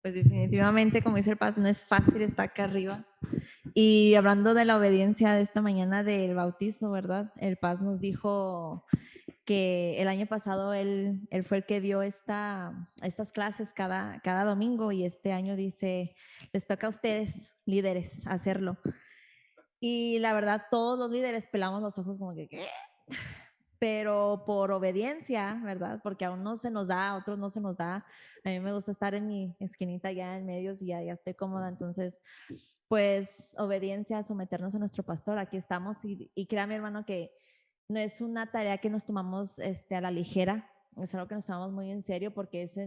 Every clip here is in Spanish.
Pues definitivamente, como dice el Paz, no es fácil estar acá arriba. Y hablando de la obediencia de esta mañana del bautizo, ¿verdad? El Paz nos dijo que el año pasado él fue el que dio estas clases cada domingo y este año dice, les toca a ustedes, líderes, hacerlo. Y la verdad, todos los líderes pelamos los ojos como que, ¿qué? Pero por obediencia, ¿verdad? Porque a unos se nos da, a otros no se nos da. A mí me gusta estar en mi esquinita ya en medios y ya estoy cómoda. Entonces, pues obediencia, someternos a nuestro pastor. Aquí estamos y créame, hermano, que no es una tarea que nos tomamos a la ligera. Es algo que nos tomamos muy en serio porque es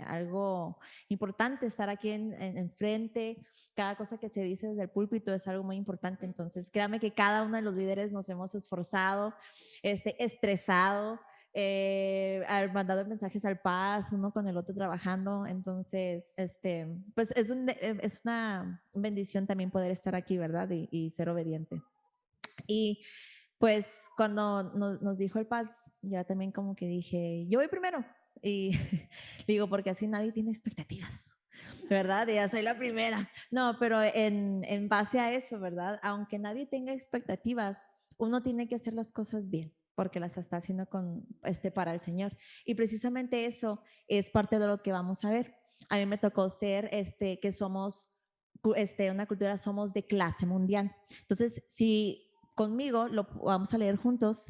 algo importante estar aquí en frente. Cada cosa que se dice desde el púlpito es algo muy importante. Entonces, créame que cada uno de los líderes nos hemos esforzado, estresado, mandado mensajes al Paz, uno con el otro trabajando. Entonces, pues es una bendición también poder estar aquí, ¿verdad? Y ser obediente. Y pues cuando nos dijo el Paz, yo también como que dije, yo voy primero. Y digo, porque así nadie tiene expectativas, ¿verdad? Ya soy la primera. No, pero en base a eso, ¿verdad? Aunque nadie tenga expectativas, uno tiene que hacer las cosas bien porque las está haciendo para el Señor. Y precisamente eso es parte de lo que vamos a ver. A mí me tocó ser que somos una cultura, somos de clase mundial. Entonces, si conmigo lo vamos a leer juntos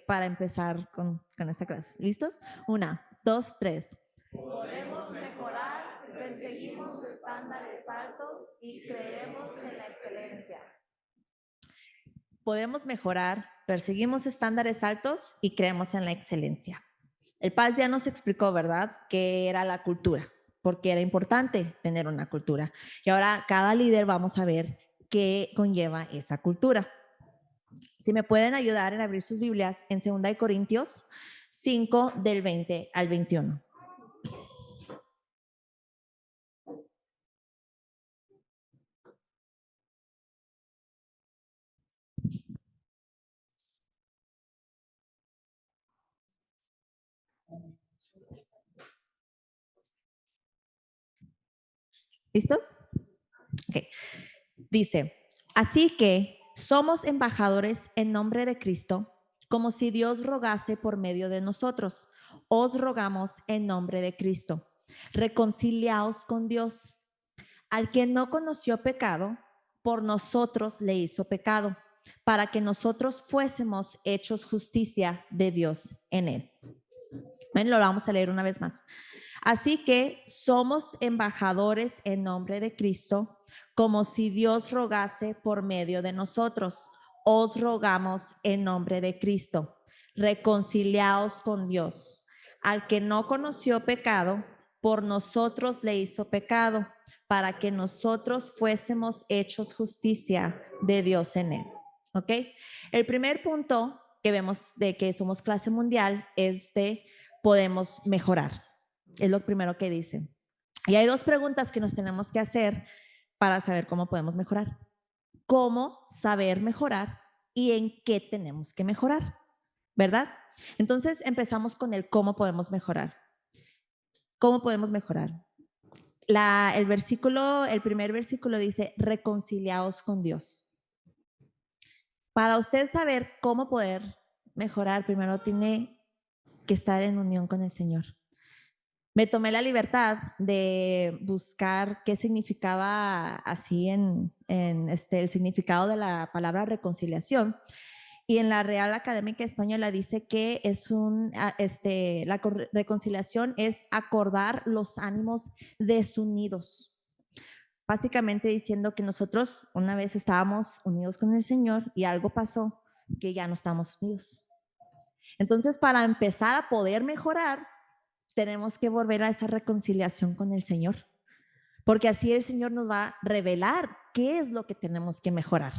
para empezar con esta clase. ¿Listos? Una, dos, tres. Podemos mejorar, perseguimos estándares altos y creemos en la excelencia. Podemos mejorar, perseguimos estándares altos y creemos en la excelencia. El Paz ya nos explicó, ¿verdad?, qué era la cultura, porque era importante tener una cultura. Y ahora cada líder vamos a ver qué conlleva esa cultura. Si me pueden ayudar en abrir sus Biblias en 2 Corintios 5 del 20 al 21. ¿Listos? Ok. Dice, así que somos embajadores en nombre de Cristo, como si Dios rogase por medio de nosotros. Os rogamos en nombre de Cristo. Reconciliaos con Dios. Al que no conoció pecado, por nosotros le hizo pecado, para que nosotros fuésemos hechos justicia de Dios en él. Ven, lo vamos a leer una vez más. Así que somos embajadores en nombre de Cristo, como si Dios rogase por medio de nosotros. Os rogamos en nombre de Cristo. Reconciliaos con Dios. Al que no conoció pecado, por nosotros le hizo pecado, para que nosotros fuésemos hechos justicia de Dios en él. ¿Ok? El primer punto que vemos de que somos clase mundial es de podemos mejorar. Es lo primero que dice. Y hay dos preguntas que nos tenemos que hacer para saber cómo podemos mejorar. ¿Cómo saber mejorar y en qué tenemos que mejorar? ¿Verdad? Entonces empezamos con el cómo podemos mejorar. ¿Cómo podemos mejorar? El primer versículo dice, reconciliaos con Dios. Para usted saber cómo poder mejorar, primero tiene que estar en unión con el Señor. Me tomé la libertad de buscar qué significaba así el significado de la palabra reconciliación. Y en la Real Académica Española dice que la reconciliación es acordar los ánimos desunidos. Básicamente diciendo que nosotros una vez estábamos unidos con el Señor y algo pasó que ya no estamos unidos. Entonces, para empezar a poder mejorar, tenemos que volver a esa reconciliación con el Señor, porque así el Señor nos va a revelar qué es lo que tenemos que mejorar.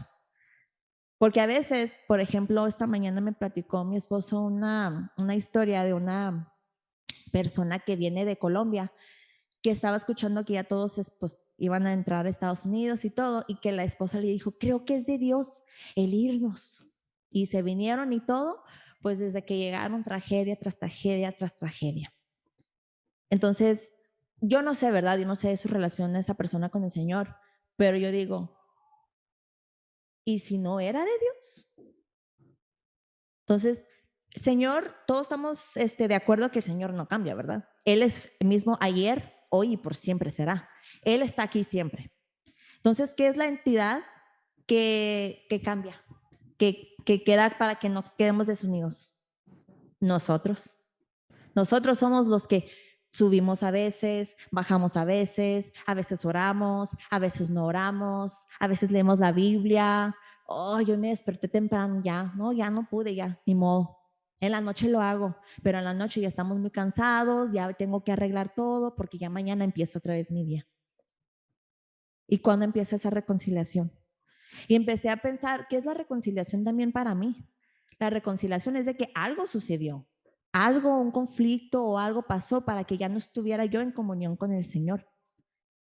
Porque a veces, por ejemplo, esta mañana me platicó mi esposo una historia de una persona que viene de Colombia, que estaba escuchando que ya todos pues, iban a entrar a Estados Unidos y todo, y que la esposa le dijo, creo que es de Dios el irnos. Y se vinieron y todo, pues desde que llegaron tragedia tras tragedia tras tragedia. Entonces, yo no sé, ¿verdad? Yo no sé de su relación esa persona con el Señor, pero yo digo, ¿y si no era de Dios? Entonces, Señor, todos estamos de acuerdo que el Señor no cambia, ¿verdad? Él es el mismo ayer, hoy y por siempre será. Él está aquí siempre. Entonces, ¿qué es la entidad que cambia? Que queda para que nos quedemos desunidos. Nosotros. Nosotros somos los que subimos a veces, bajamos a veces oramos, a veces no oramos, a veces leemos la Biblia. Oh, yo me desperté temprano, ya no pude, ya, ni modo. En la noche lo hago, pero en la noche ya estamos muy cansados, ya tengo que arreglar todo porque ya mañana empieza otra vez mi día. ¿Y cuándo empieza esa reconciliación? Y empecé a pensar, ¿qué es la reconciliación también para mí? La reconciliación es de que algo sucedió, algo, un conflicto o algo pasó para que ya no estuviera yo en comunión con el Señor.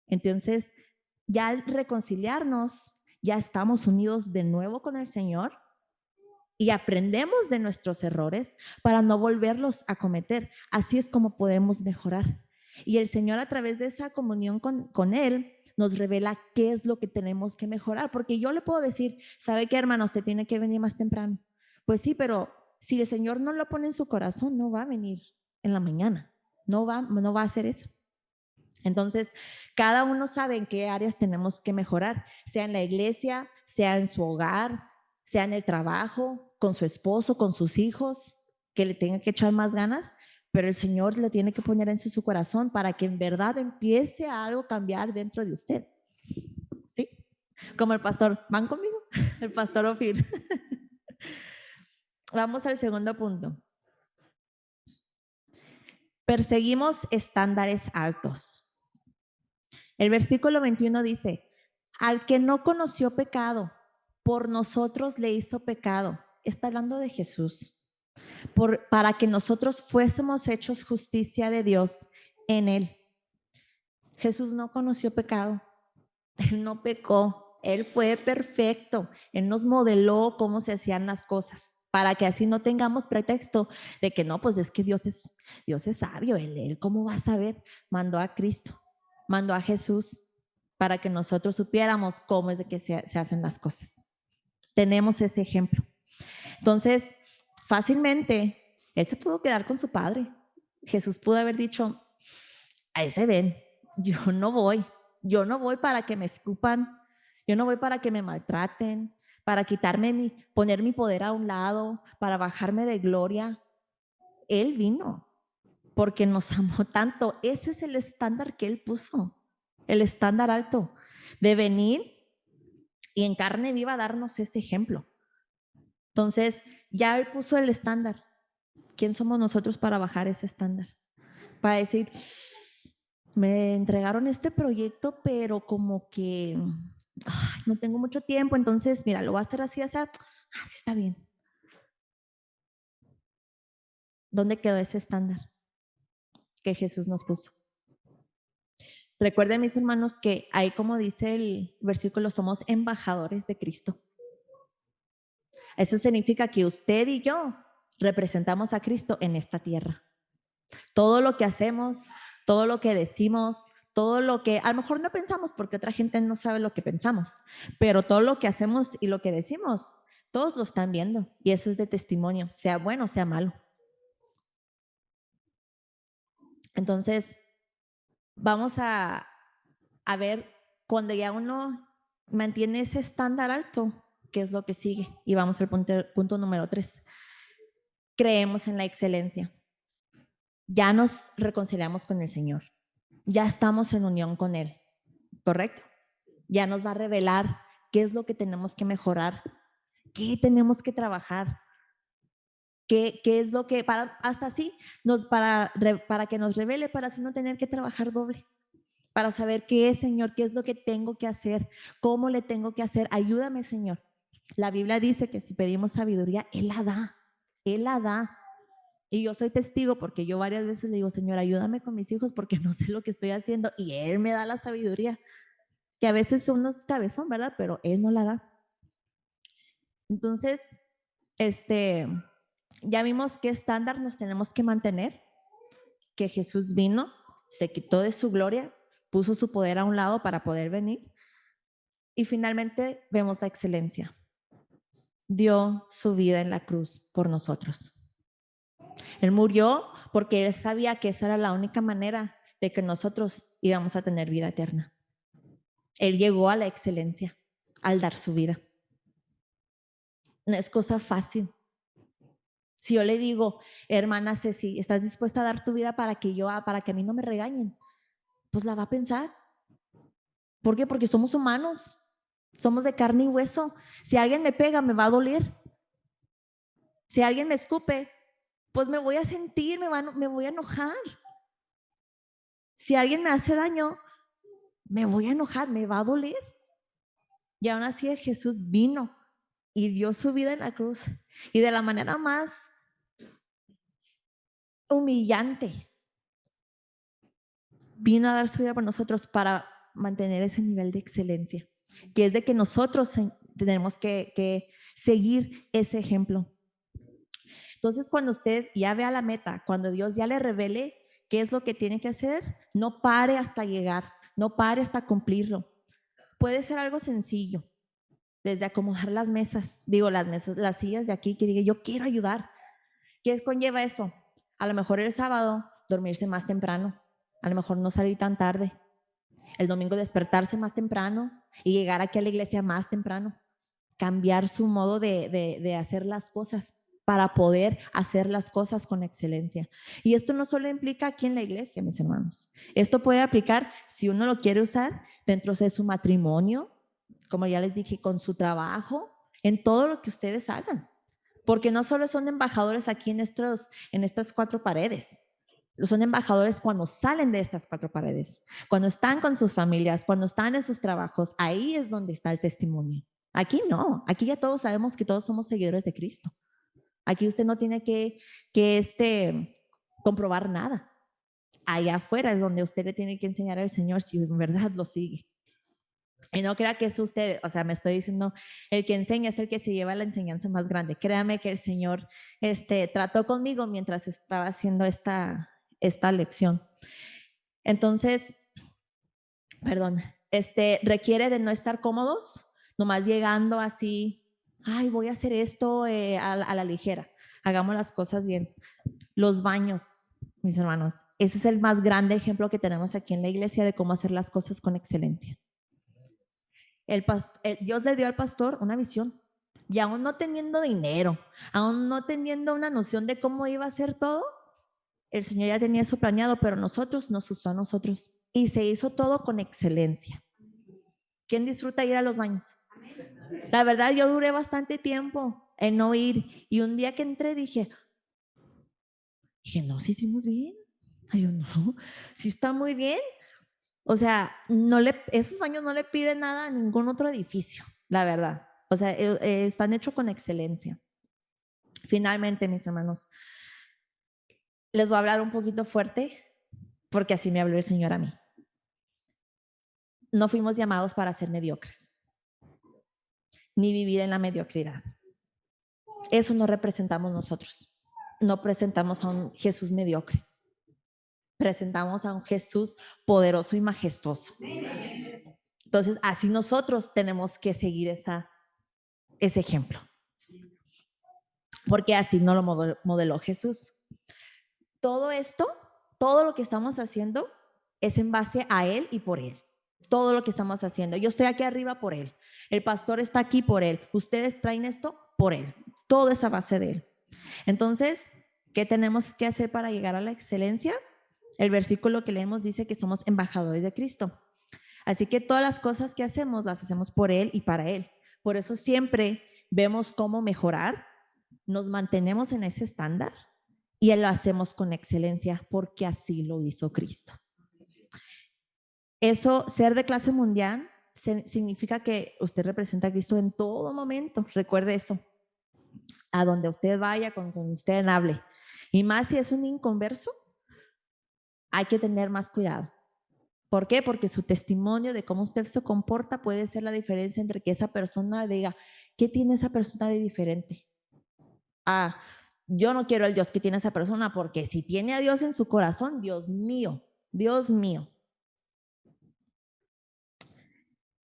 Entonces, ya al reconciliarnos, ya estamos unidos de nuevo con el Señor y aprendemos de nuestros errores para no volverlos a cometer. Así es como podemos mejorar. Y el Señor a través de esa comunión con Él nos revela qué es lo que tenemos que mejorar. Porque yo le puedo decir, ¿sabe qué, hermano? Usted tiene que venir más temprano. Pues sí, pero si el Señor no lo pone en su corazón, no va a venir en la mañana. No va a hacer eso. Entonces, cada uno sabe en qué áreas tenemos que mejorar, sea en la iglesia, sea en su hogar, sea en el trabajo, con su esposo, con sus hijos, que le tenga que echar más ganas, pero el Señor lo tiene que poner en su corazón para que en verdad empiece a algo cambiar dentro de usted. ¿Sí? Como el pastor, ¿van conmigo? El pastor Ofir. Vamos al segundo punto. Perseguimos estándares altos. El versículo 21 dice, al que no conoció pecado, por nosotros le hizo pecado. Está hablando de Jesús. Para que nosotros fuésemos hechos justicia de Dios en él. Jesús no conoció pecado. Él no pecó. Él fue perfecto. Él nos modeló cómo se hacían las cosas para que así no tengamos pretexto de que no, pues es que Dios es sabio. Él ¿cómo va a saber? Mandó a Cristo, mandó a Jesús para que nosotros supiéramos cómo es de que se hacen las cosas. Tenemos ese ejemplo. Entonces, fácilmente, él se pudo quedar con su padre. Jesús pudo haber dicho, a ese ven, yo no voy para que me escupan, yo no voy para que me maltraten, para poner mi poder a un lado, para bajarme de gloria. Él vino porque nos amó tanto. Ese es el estándar que él puso, el estándar alto de venir y en carne viva darnos ese ejemplo. Entonces, ya él puso el estándar. ¿Quién somos nosotros para bajar ese estándar? Para decir, me entregaron este proyecto, pero como que no tengo mucho tiempo, entonces, mira, lo voy a hacer así, así, así está bien. ¿Dónde quedó ese estándar que Jesús nos puso? Recuerden, mis hermanos, que ahí, como dice el versículo, somos embajadores de Cristo. Eso significa que usted y yo representamos a Cristo en esta tierra. Todo lo que hacemos, todo lo que decimos, todo lo que a lo mejor no pensamos porque otra gente no sabe lo que pensamos, pero todo lo que hacemos y lo que decimos, todos lo están viendo y eso es de testimonio, sea bueno, sea malo. Entonces, vamos a ver cuando ya uno mantiene ese estándar alto, qué es lo que sigue. Y vamos al punto número 3. Creemos en la excelencia. Ya nos reconciliamos con el Señor. Ya estamos en unión con Él. ¿Correcto? Ya nos va a revelar qué es lo que tenemos que mejorar, qué tenemos que trabajar, qué es lo que, hasta así, para que nos revele, para así no tener que trabajar doble, para saber qué es, Señor, qué es lo que tengo que hacer, cómo le tengo que hacer. Ayúdame, Señor. La Biblia dice que si pedimos sabiduría, Él la da, Él la da. Y yo soy testigo porque yo varias veces le digo, Señor, ayúdame con mis hijos porque no sé lo que estoy haciendo y Él me da la sabiduría, que a veces uno es cabezón, ¿verdad? Pero Él no la da. Entonces, ya vimos qué estándar nos tenemos que mantener, que Jesús vino se quitó de su gloria, puso su poder a un lado para poder venir. Y finalmente vemos la excelencia. Dio su vida en la cruz por nosotros. Él murió porque él sabía que esa era la única manera de que nosotros íbamos a tener vida eterna. Él llegó a la excelencia al dar su vida. No es cosa fácil. Si yo le digo, hermana Ceci, ¿estás dispuesta a dar tu vida para que a mí no me regañen? Pues la va a pensar. ¿Por qué? Porque somos humanos, somos de carne y hueso. Si alguien me pega, me va a doler. Si alguien me escupe, pues me voy a sentir, me voy a enojar. Si alguien me hace daño, me voy a enojar, me va a doler. Y aún así Jesús vino y dio su vida en la cruz. Y de la manera más humillante, vino a dar su vida por nosotros para mantener ese nivel de excelencia, que es de que nosotros tenemos que seguir ese ejemplo. Entonces, cuando usted ya vea la meta, cuando Dios ya le revele qué es lo que tiene que hacer, no pare hasta llegar, no pare hasta cumplirlo. Puede ser algo sencillo, desde acomodar las mesas, las sillas de aquí, que diga, yo quiero ayudar. ¿Qué conlleva eso? A lo mejor el sábado dormirse más temprano, a lo mejor no salir tan tarde, el domingo despertarse más temprano y llegar aquí a la iglesia más temprano, cambiar su modo de hacer las cosas para poder hacer las cosas con excelencia. Y esto no solo implica aquí en la iglesia, mis hermanos. Esto puede aplicar, si uno lo quiere usar, dentro de su matrimonio, como ya les dije, con su trabajo, en todo lo que ustedes hagan. Porque no solo son embajadores aquí en estas cuatro paredes, son embajadores cuando salen de estas cuatro paredes, cuando están con sus familias, cuando están en sus trabajos, ahí es donde está el testimonio. Aquí no, aquí ya todos sabemos que todos somos seguidores de Cristo. Aquí usted no tiene que comprobar nada. Allá afuera es donde usted le tiene que enseñar al Señor si en verdad lo sigue. Y no crea que es usted, o sea, me estoy diciendo, el que enseña es el que se lleva la enseñanza más grande. Créame que el Señor trató conmigo mientras estaba haciendo esta lección. Entonces, requiere de no estar cómodos, nomás llegando así, ay, voy a hacer esto a la ligera. Hagamos las cosas bien. Los baños, mis hermanos, ese es el más grande ejemplo que tenemos aquí en la iglesia de cómo hacer las cosas con excelencia. Dios le dio al pastor una visión y aún no teniendo dinero, aún no teniendo una noción de cómo iba a ser todo, el Señor ya tenía eso planeado, pero nosotros nos usó a nosotros y se hizo todo con excelencia. ¿Quién disfruta ir a los baños? La verdad, yo duré bastante tiempo en no ir y un día que entré dije, no, sí hicimos bien. Ay, yo no, sí está muy bien. O sea, esos baños no le piden nada a ningún otro edificio, la verdad. O sea, están hechos con excelencia. Finalmente, mis hermanos, les voy a hablar un poquito fuerte porque así me habló el Señor a mí. No fuimos llamados para ser mediocres, ni vivir en la mediocridad. Eso no representamos nosotros. No presentamos a un Jesús mediocre. Presentamos a un Jesús poderoso y majestuoso. Entonces, así nosotros tenemos que seguir ese ejemplo. Porque así no lo modeló Jesús. Todo esto, todo lo que estamos haciendo es en base a Él y por Él. Todo lo que estamos haciendo. Yo estoy aquí arriba por Él. El pastor está aquí por Él. Ustedes traen esto por Él. Todo es a base de Él. Entonces, ¿qué tenemos que hacer para llegar a la excelencia? El versículo que leemos dice que somos embajadores de Cristo. Así que todas las cosas que hacemos las hacemos por Él y para Él. Por eso siempre vemos cómo mejorar, nos mantenemos en ese estándar y lo hacemos con excelencia porque así lo hizo Cristo. Eso, ser de clase mundial, significa que usted representa a Cristo en todo momento. Recuerde eso. A donde usted vaya, con usted hable. Y más si es un inconverso, hay que tener más cuidado. ¿Por qué? Porque su testimonio de cómo usted se comporta puede ser la diferencia entre que esa persona diga, ¿qué tiene esa persona de diferente? Yo no quiero el Dios que tiene esa persona, porque si tiene a Dios en su corazón, Dios mío, Dios mío.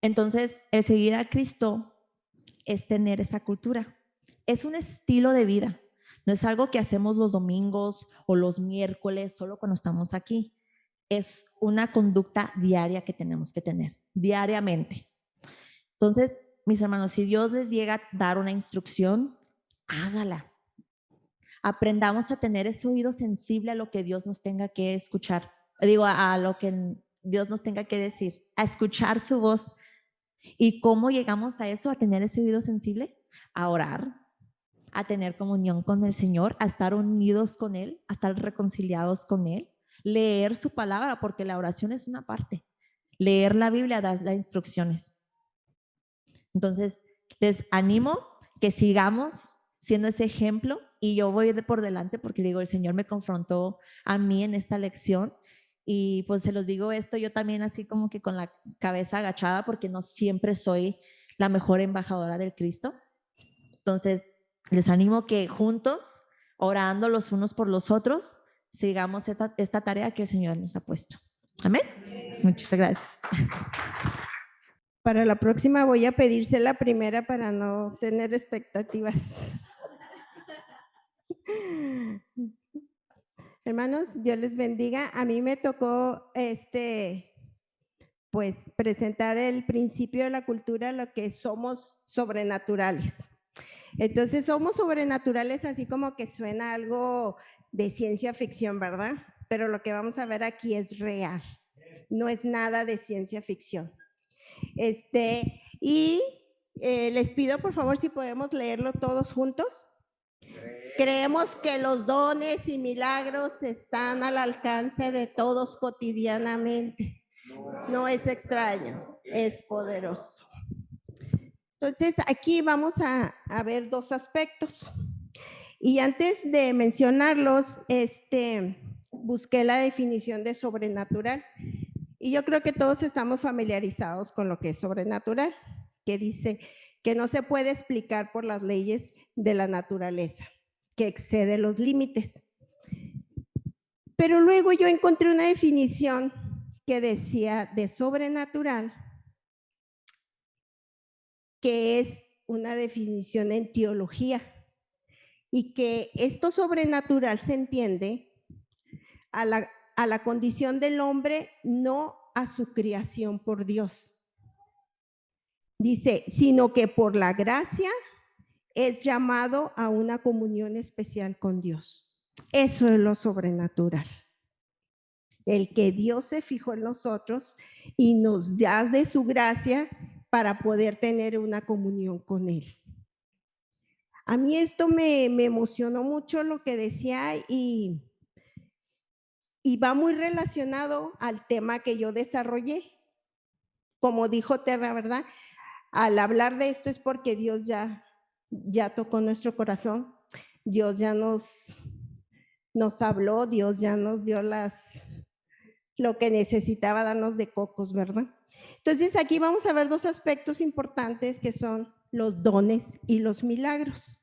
Entonces, el seguir a Cristo es tener esa cultura. Es un estilo de vida. No es algo que hacemos los domingos o los miércoles solo cuando estamos aquí. Es una conducta diaria que tenemos que tener, diariamente. Entonces, mis hermanos, si Dios les llega a dar una instrucción, hágala. Aprendamos a tener ese oído sensible a lo que Dios nos tenga que escuchar. Digo, a lo que Dios nos tenga que decir, a escuchar su voz. ¿Y cómo llegamos a eso, a tener ese oído sensible? A orar, a tener comunión con el Señor, a estar unidos con Él, a estar reconciliados con Él, leer su palabra, porque la oración es una parte. Leer la Biblia da las instrucciones. Entonces, les animo que sigamos siendo ese ejemplo y yo voy por delante porque digo, el Señor me confrontó a mí en esta lección y pues se los digo esto yo también así como que con la cabeza agachada porque no siempre soy la mejor embajadora del Cristo. Entonces, les animo que juntos, orando los unos por los otros, sigamos esta tarea que el Señor nos ha puesto. Amén. Muchas gracias. Para la próxima voy a pedirse la primera para no tener expectativas. Hermanos, Dios les bendiga. A mí me tocó pues presentar el principio de la cultura, lo que somos sobrenaturales. Entonces somos sobrenaturales así como que suena algo de ciencia ficción, ¿verdad? Pero lo que vamos a ver aquí es real, no es nada de ciencia ficción. Les pido por favor si podemos leerlo todos juntos. Creemos que los dones y milagros están al alcance de todos cotidianamente. No es extraño, es poderoso. Entonces, aquí vamos a ver dos aspectos. Y antes de mencionarlos, busqué la definición de sobrenatural. Y yo creo que todos estamos familiarizados con lo que es sobrenatural, que dice que no se puede explicar por las leyes de la naturaleza, que excede los límites. Pero luego yo encontré una definición que decía de sobrenatural, que es una definición en teología, y que esto sobrenatural se entiende a la condición del hombre, no a su creación por Dios. Dice, sino que por la gracia es llamado a una comunión especial con Dios. Eso es lo sobrenatural. El que Dios se fijó en nosotros y nos da de su gracia para poder tener una comunión con Él. A mí esto me emocionó mucho lo que decía y va muy relacionado al tema que yo desarrollé. Como dijo Terra, ¿verdad? Al hablar de esto es porque Dios ya tocó nuestro corazón, Dios ya nos habló, Dios ya nos dio lo que necesitaba darnos de cocos, ¿verdad? Entonces aquí vamos a ver dos aspectos importantes que son los dones y los milagros.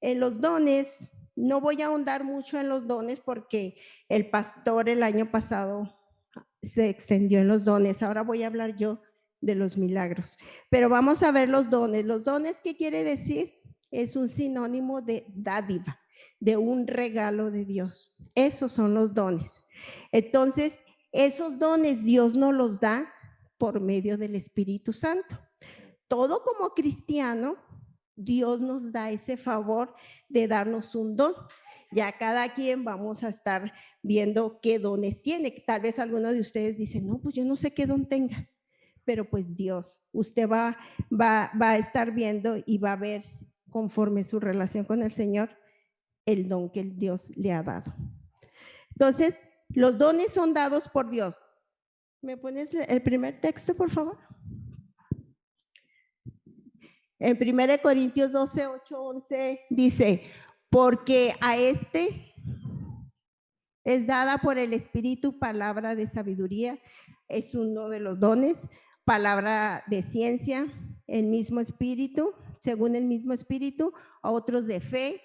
En los dones, no voy a ahondar mucho en los dones porque el pastor el año pasado se extendió en los dones, ahora voy a hablar yo de los milagros. Pero vamos a ver los dones. Los dones, ¿qué quiere decir? Es un sinónimo de dádiva, de un regalo de Dios. Esos son los dones. Entonces, esos dones Dios nos los da por medio del Espíritu Santo. Todo como cristiano, Dios nos da ese favor de darnos un don. Ya cada quien vamos a estar viendo qué dones tiene. Tal vez alguno de ustedes dice, no, pues yo no sé qué don tenga. Pero pues Dios, usted va a estar viendo y va a ver conforme su relación con el Señor el don que Dios le ha dado. Entonces, los dones son dados por Dios. ¿Me pones el primer texto, por favor? En 1 Corintios 12, 8, 11 dice, porque a es dada por el Espíritu palabra de sabiduría, es uno de los dones, palabra de ciencia, el mismo Espíritu, según el mismo Espíritu, a otros de fe,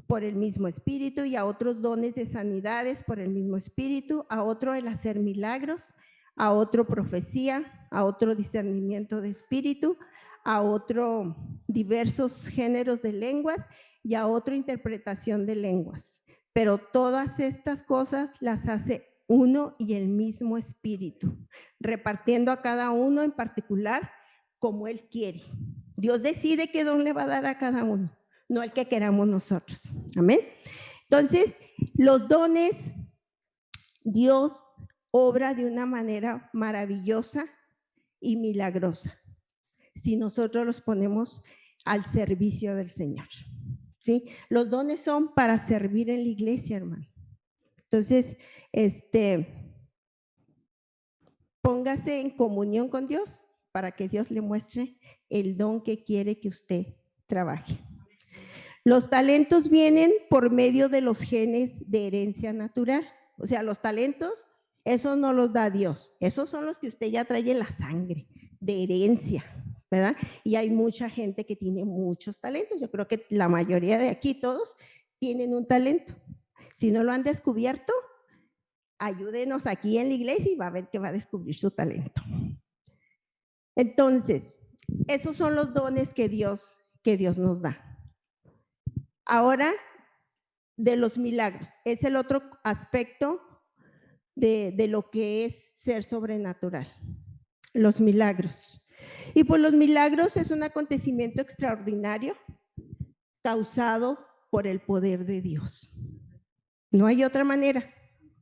por el mismo espíritu, y a otros dones de sanidades por el mismo espíritu, a otro el hacer milagros, a otro profecía, a otro discernimiento de espíritu, a otro diversos géneros de lenguas y a otro interpretación de lenguas. Pero todas estas cosas las hace uno y el mismo espíritu, repartiendo a cada uno en particular como él quiere. Dios decide qué don le va a dar a cada uno, no el que queramos nosotros. Amén. Entonces, los dones, Dios obra de una manera maravillosa y milagrosa si nosotros los ponemos al servicio del Señor. ¿Sí? Los dones son para servir en la iglesia, hermano. Entonces, póngase en comunión con Dios para que Dios le muestre el don que quiere que usted trabaje. Los talentos vienen por medio de los genes de herencia natural. O sea, los talentos, esos no los da Dios. Esos son los que usted ya trae en la sangre, de herencia, ¿verdad? Y hay mucha gente que tiene muchos talentos. Yo creo que la mayoría de aquí, todos, tienen un talento. Si no lo han descubierto, ayúdenos aquí en la iglesia y va a ver que va a descubrir su talento. Entonces, esos son los dones que Dios nos da. Ahora, de los milagros, es el otro aspecto de lo que es ser sobrenatural, los milagros. Y pues los milagros es un acontecimiento extraordinario causado por el poder de Dios. No hay otra manera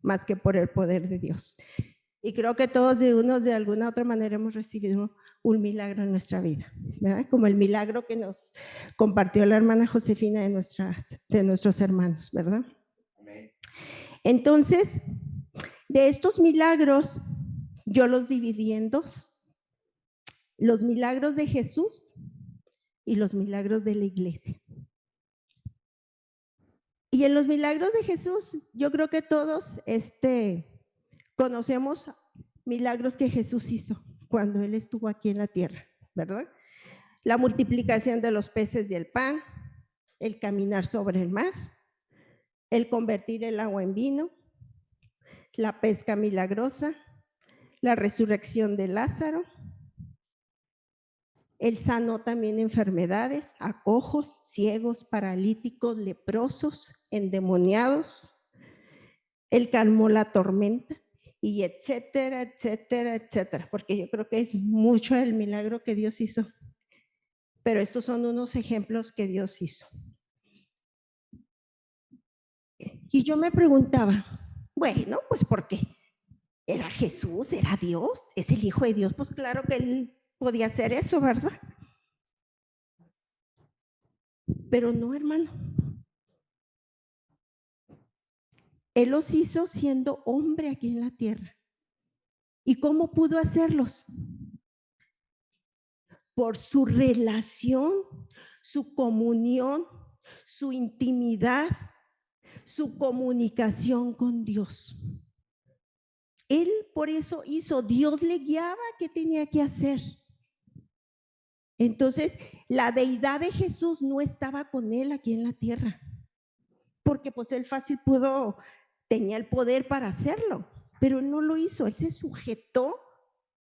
más que por el poder de Dios. Y creo que todos de alguna otra manera hemos recibido un milagro en nuestra vida, ¿verdad? Como el milagro que nos compartió la hermana Josefina de nuestros hermanos, ¿verdad? Amén. Entonces, de estos milagros, yo los dividí en dos. Los milagros de Jesús y los milagros de la iglesia. Y en los milagros de Jesús, yo creo que todos conocemos milagros que Jesús hizo cuando Él estuvo aquí en la tierra, ¿verdad? La multiplicación de los peces y el pan, el caminar sobre el mar, el convertir el agua en vino, la pesca milagrosa, la resurrección de Lázaro. Él sanó también enfermedades a cojos, ciegos, paralíticos, leprosos, endemoniados. Él calmó la tormenta y etcétera, etcétera, etcétera, porque yo creo que es mucho el milagro que Dios hizo. Pero estos son unos ejemplos que Dios hizo. Y yo me preguntaba, bueno, pues ¿por qué? ¿Era Jesús? ¿Era Dios? ¿Es el Hijo de Dios? Pues claro que Él podía hacer eso, ¿verdad? Pero no, hermano. Él los hizo siendo hombre aquí en la tierra. ¿Y cómo pudo hacerlos? Por su relación, su comunión, su intimidad, su comunicación con Dios. Él por eso hizo, Dios le guiaba qué tenía que hacer. Entonces, la deidad de Jesús no estaba con él aquí en la tierra, porque pues él fácil tenía el poder para hacerlo, pero él no lo hizo, él se sujetó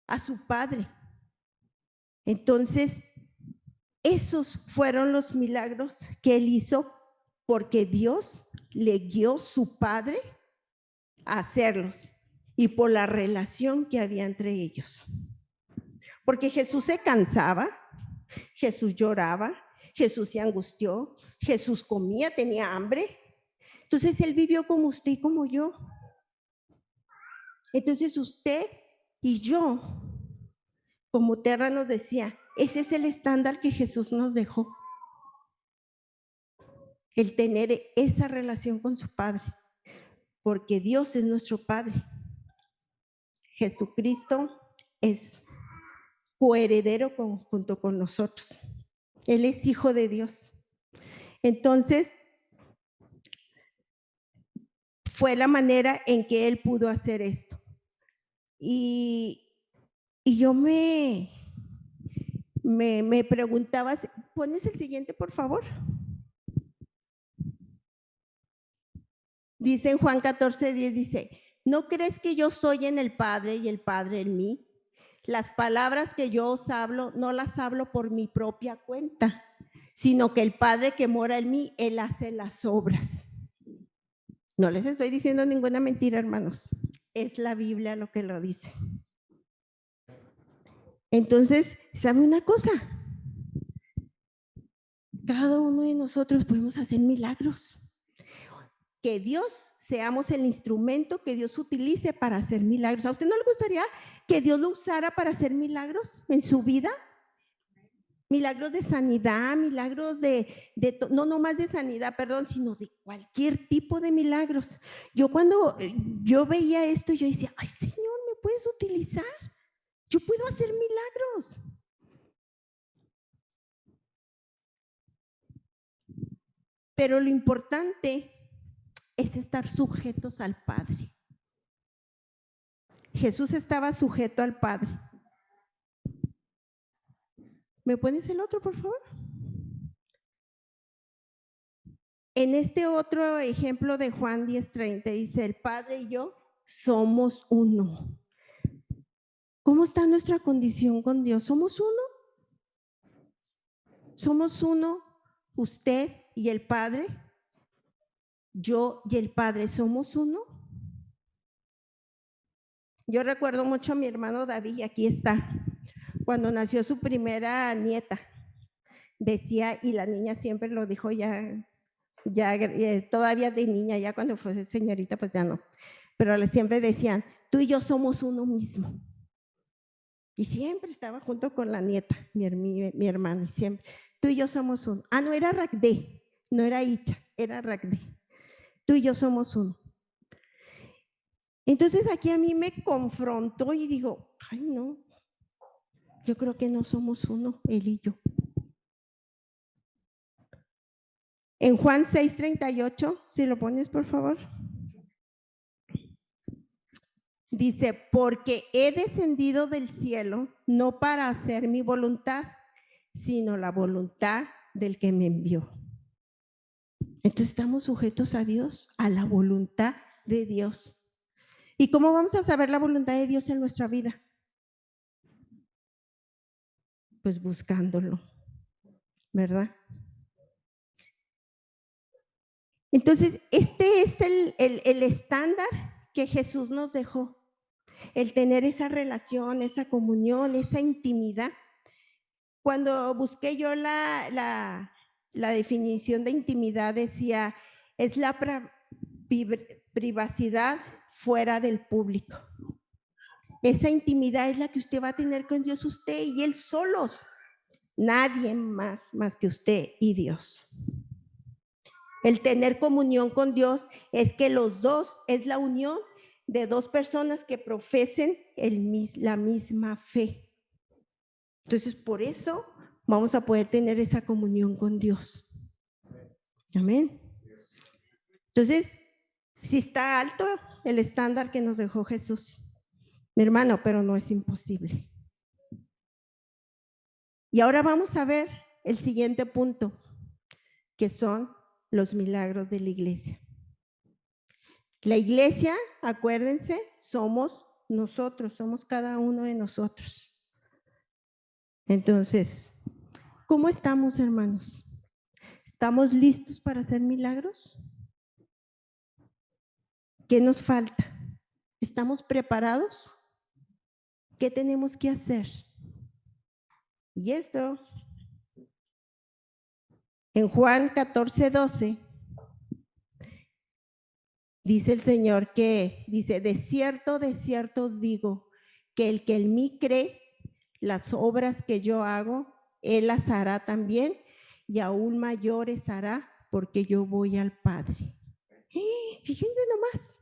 a su Padre. Entonces, esos fueron los milagros que él hizo porque Dios le guió su Padre a hacerlos y por la relación que había entre ellos. Porque Jesús se cansaba, Jesús lloraba, Jesús se angustió, Jesús comía, tenía hambre. Entonces él vivió como usted y como yo. Entonces usted y yo, como Terra nos decía, ese es el estándar que Jesús nos dejó. El tener esa relación con su Padre, porque Dios es nuestro Padre. Jesucristo es coheredero junto con nosotros. Él es hijo de Dios. Entonces, fue la manera en que él pudo hacer esto. Y yo me preguntaba, ¿pones el siguiente, por favor? Dice en Juan 14:10, dice, ¿no crees que yo soy en el Padre y el Padre en mí? Las palabras que yo os hablo, no las hablo por mi propia cuenta, sino que el Padre que mora en mí, Él hace las obras. No les estoy diciendo ninguna mentira, hermanos. Es la Biblia lo que lo dice. Entonces, ¿sabe una cosa? Cada uno de nosotros podemos hacer milagros. Que Dios seamos el instrumento que Dios utilice para hacer milagros. ¿A usted no le gustaría que Dios lo usara para hacer milagros en su vida? Milagros de sanidad, milagros no más de sanidad, perdón, sino de cualquier tipo de milagros. Yo cuando yo veía esto, yo decía, ay Señor, ¿me puedes utilizar? Yo puedo hacer milagros. Pero lo importante es estar sujetos al Padre. Jesús estaba sujeto al Padre. ¿Me pones el otro, por favor? En este otro ejemplo de Juan 10:30 dice, el Padre y yo somos uno. ¿Cómo está nuestra condición con Dios? ¿Somos uno? ¿Somos uno? ¿Usted y el Padre? ¿Yo y el Padre somos uno? Yo recuerdo mucho a mi hermano David, y aquí está, cuando nació su primera nieta, decía, y la niña siempre lo dijo ya todavía de niña, ya cuando fue señorita, pues ya no, pero siempre decían, tú y yo somos uno mismo. Y siempre estaba junto con la nieta, mi hermano, y siempre, tú y yo somos uno. Ah, no, era Ragde, no era Icha, era Ragde. Tú y yo somos uno. Entonces aquí a mí me confrontó y digo, ay no, yo creo que no somos uno, él y yo. En Juan 6:38, si lo pones por favor. Dice, porque he descendido del cielo no para hacer mi voluntad, sino la voluntad del que me envió. Entonces estamos sujetos a Dios, a la voluntad de Dios. ¿Y cómo vamos a saber la voluntad de Dios en nuestra vida? Pues buscándolo, ¿verdad? Entonces, este es el estándar que Jesús nos dejó, el tener esa relación, esa comunión, esa intimidad. Cuando busqué yo la definición de intimidad, decía, es la privacidad fuera del público. Esa intimidad es la que usted va a tener con Dios, usted y Él solos. Nadie más que usted y Dios. El tener comunión con Dios es que los dos, es la unión de dos personas que profesen la misma fe. Entonces, por eso vamos a poder tener esa comunión con Dios. Amén. Entonces, si está alto el estándar que nos dejó Jesús, mi hermano, pero no es imposible. Y ahora vamos a ver el siguiente punto, que son los milagros de la iglesia. La iglesia, acuérdense, somos nosotros, somos cada uno de nosotros. Entonces, ¿cómo estamos, hermanos? ¿Estamos listos para hacer milagros? ¿Qué nos falta? ¿Estamos preparados? ¿Qué tenemos que hacer? Y esto, en Juan 14:12, dice el Señor que, dice, de cierto os digo, que el que en mí cree, las obras que yo hago, Él las hará también, y aún mayores hará, porque yo voy al Padre. Fíjense nomás,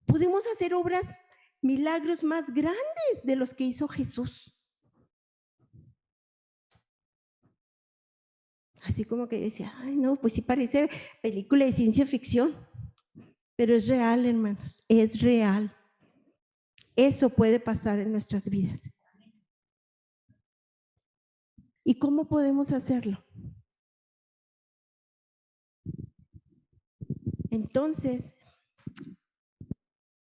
podemos hacer obras, milagros más grandes de los que hizo Jesús. Así como que yo decía, ay no, pues sí parece película de ciencia ficción, pero es real, hermanos, es real. Eso puede pasar en nuestras vidas. ¿Y cómo podemos hacerlo? Entonces,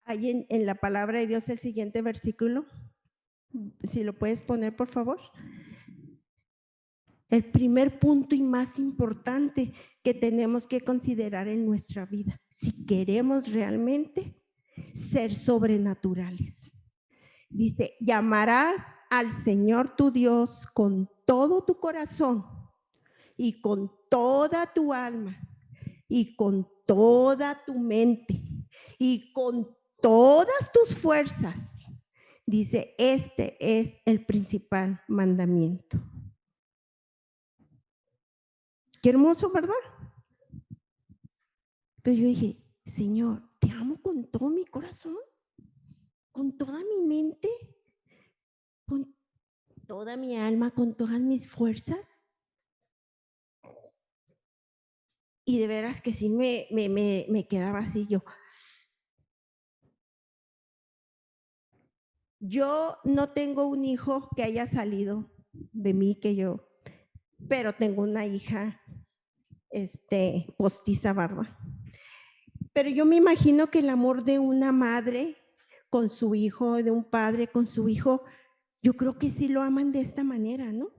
hay en la palabra de Dios el siguiente versículo, si lo puedes poner, por favor. El primer punto y más importante que tenemos que considerar en nuestra vida, si queremos realmente ser sobrenaturales. Dice, llamarás al Señor tu Dios con todo tu corazón y con toda tu alma y con toda tu mente y con todas tus fuerzas. Dice, este es el principal mandamiento. Qué hermoso, ¿verdad? Pero yo dije, Señor, te amo con todo mi corazón, con toda mi mente, con toda mi alma, con todas mis fuerzas. Y de veras que sí me quedaba así yo. Yo no tengo un hijo que haya salido de mí, pero tengo una hija postiza, ¿verdad? Pero yo me imagino que el amor de una madre con su hijo, de un padre con su hijo, yo creo que sí lo aman de esta manera, ¿no?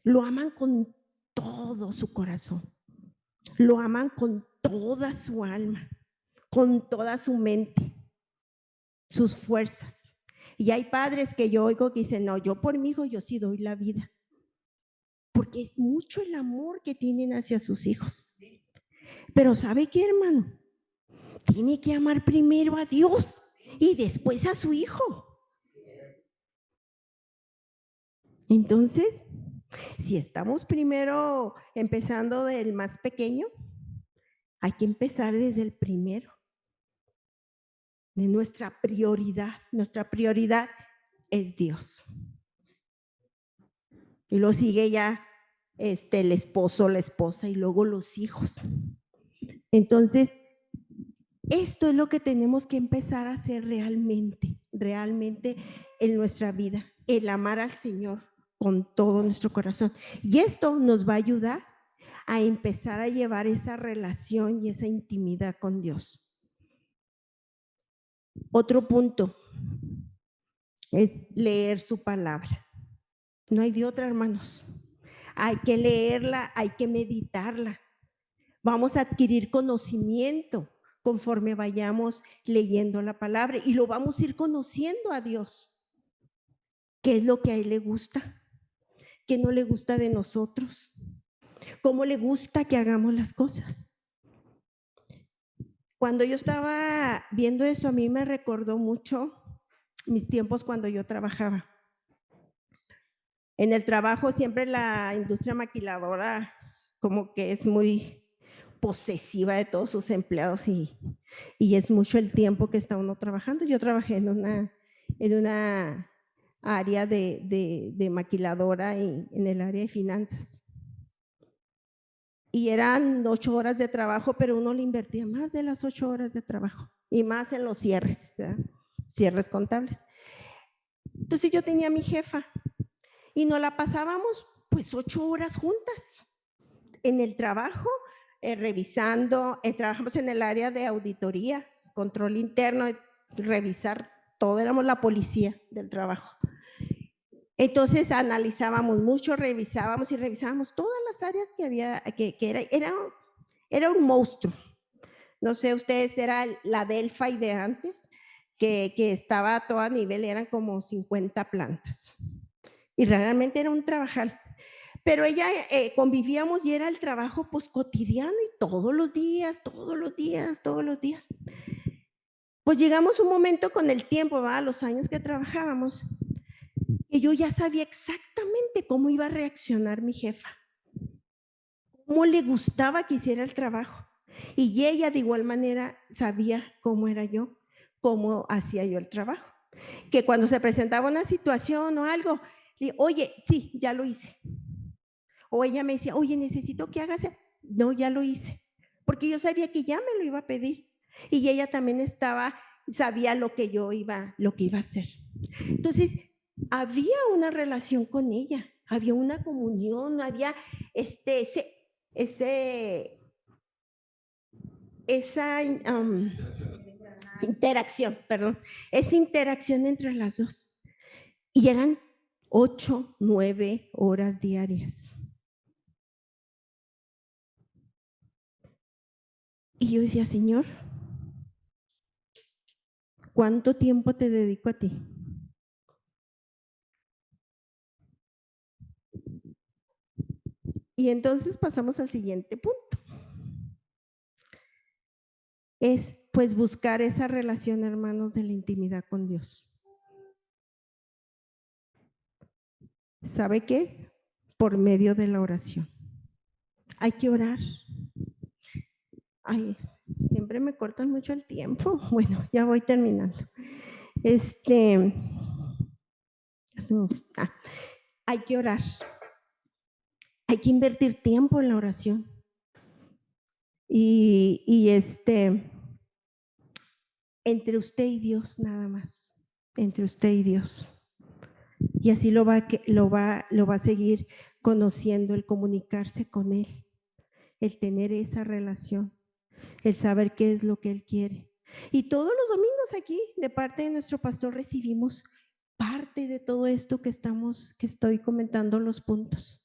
Lo aman con todo su corazón, lo aman con toda su alma, con toda su mente, sus fuerzas. Y hay padres que yo oigo que dicen, no, yo por mi hijo yo sí doy la vida, porque es mucho el amor que tienen hacia sus hijos. Pero ¿sabe qué, hermano? Tiene que amar primero a Dios y después a su hijo. Entonces, si estamos primero empezando del más pequeño, hay que empezar desde el primero, de nuestra prioridad. Nuestra prioridad es Dios. Y lo sigue ya el esposo, la esposa y luego los hijos. Entonces, esto es lo que tenemos que empezar a hacer realmente en nuestra vida, el amar al Señor con todo nuestro corazón. Y esto nos va a ayudar a empezar a llevar esa relación y esa intimidad con Dios. Otro punto es leer su palabra. No hay de otra, hermanos. Hay que leerla, hay que meditarla. Vamos a adquirir conocimiento conforme vayamos leyendo la palabra y lo vamos a ir conociendo a Dios. ¿Qué es lo que a Él le gusta? ¿Qué no le gusta de nosotros? ¿Cómo le gusta que hagamos las cosas? Cuando yo estaba viendo eso, a mí me recordó mucho mis tiempos cuando yo trabajaba. En el trabajo siempre la industria maquiladora como que es muy posesiva de todos sus empleados y es mucho el tiempo que está uno trabajando. Yo trabajé en una área de maquiladora y en el área de finanzas. Y eran 8 horas de trabajo, pero uno le invertía más de las 8 horas de trabajo y más en los cierres, ¿verdad? Cierres contables. Entonces yo tenía a mi jefa y nos la pasábamos pues 8 horas juntas en el trabajo, revisando, trabajamos en el área de auditoría, control interno, revisar todo, éramos la policía del trabajo. Entonces analizábamos mucho, revisábamos todas las áreas que había, que era un monstruo. No sé, ustedes, era la Delphi de antes, que estaba a todo nivel, eran como 50 plantas. Y realmente era un trabajar. Pero ella convivíamos y era el trabajo pues cotidiano y todos los días. Pues llegamos un momento con el tiempo, ¿va? Los años que trabajábamos, que yo ya sabía exactamente cómo iba a reaccionar mi jefa, cómo le gustaba que hiciera el trabajo. Y ella de igual manera sabía cómo era yo, cómo hacía yo el trabajo. Que cuando se presentaba una situación o algo, le, oye, sí, ya lo hice. O ella me decía, oye, necesito que hagas. No, ya lo hice. Porque yo sabía que ya me lo iba a pedir. Y ella también sabía lo que iba a hacer. Entonces, había una relación con ella, había una comunión, había ese esa interacción, perdón, esa interacción entre las dos. Y eran 8, 9 horas diarias. Y yo decía, Señor, ¿cuánto tiempo te dedico a ti? Y entonces pasamos al siguiente punto. Es pues buscar esa relación, hermanos, de la intimidad con Dios. ¿Sabe qué? Por medio de la oración. Hay que orar. Ay, siempre me cortan mucho el tiempo. Bueno, ya voy terminando. Hay que orar. Hay que invertir tiempo en la oración. Y entre usted y Dios nada más. Entre usted y Dios. Y así lo va a seguir conociendo, el comunicarse con Él, el tener esa relación, el saber qué es lo que Él quiere. Y todos los domingos aquí, de parte de nuestro pastor, recibimos parte de todo esto que estoy comentando los puntos,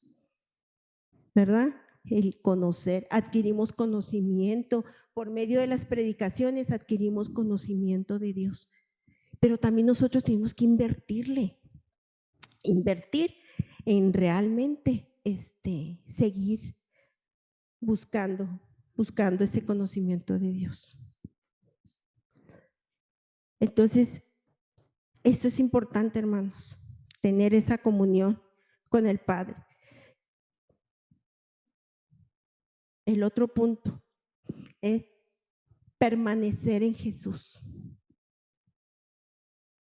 ¿verdad? El conocer, adquirimos conocimiento, por medio de las predicaciones adquirimos conocimiento de Dios, pero también nosotros tenemos que invertir en realmente seguir buscando ese conocimiento de Dios. Entonces, esto es importante, hermanos, tener esa comunión con el Padre. El otro punto es permanecer en Jesús.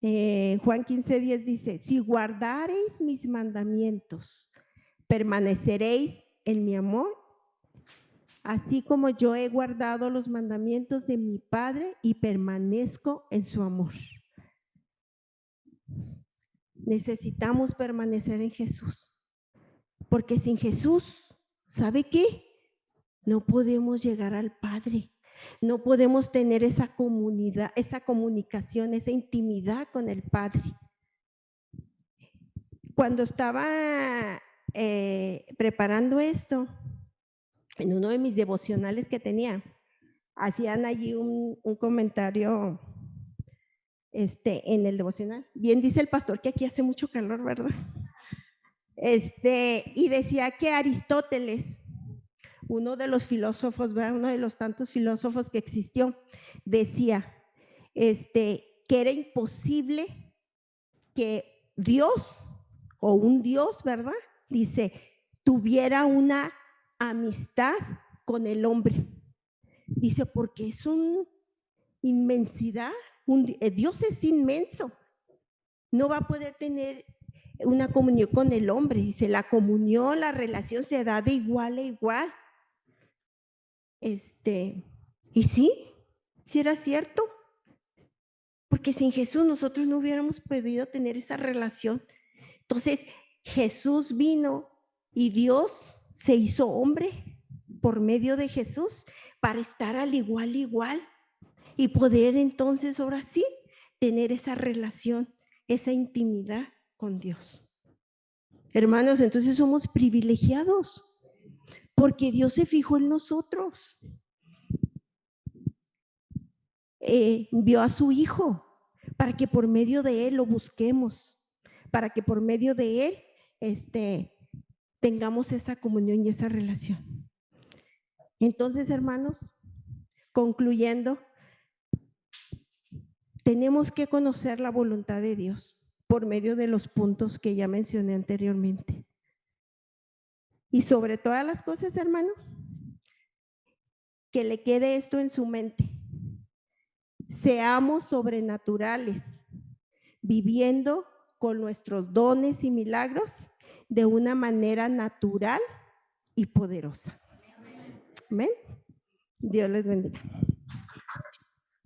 Juan 15:10 dice, si guardareis mis mandamientos, permaneceréis en mi amor, así como yo he guardado los mandamientos de mi Padre y permanezco en su amor. Necesitamos permanecer en Jesús, porque sin Jesús, ¿sabe qué? No podemos llegar al Padre, no podemos tener esa comunidad, esa comunicación, esa intimidad con el Padre. Cuando estaba preparando esto, en uno de mis devocionales que tenía, hacían allí un comentario en el devocional. Bien dice el pastor que aquí hace mucho calor, ¿verdad? Y decía que Aristóteles, uno de los filósofos, ¿verdad? Uno de los tantos filósofos que existió, decía que era imposible que Dios o un Dios, ¿verdad? Dice, tuviera una amistad con el hombre. Dice, porque es una inmensidad, Dios es inmenso, no va a poder tener una comunión con el hombre. Dice, la comunión, la relación se da de igual a igual. Y sí era cierto, porque sin Jesús nosotros no hubiéramos podido tener esa relación. Entonces, Jesús vino y Dios se hizo hombre por medio de Jesús para estar al igual y poder entonces ahora sí tener esa relación, esa intimidad con Dios. Hermanos, entonces somos privilegiados porque Dios se fijó en nosotros. Envió a su Hijo para que por medio de Él lo busquemos, para que por medio de Él tengamos esa comunión y esa relación. Entonces, hermanos, concluyendo, tenemos que conocer la voluntad de Dios por medio de los puntos que ya mencioné anteriormente. Y sobre todas las cosas, hermano, que le quede esto en su mente. Seamos sobrenaturales, viviendo con nuestros dones y milagros de una manera natural y poderosa. Amén. Dios les bendiga.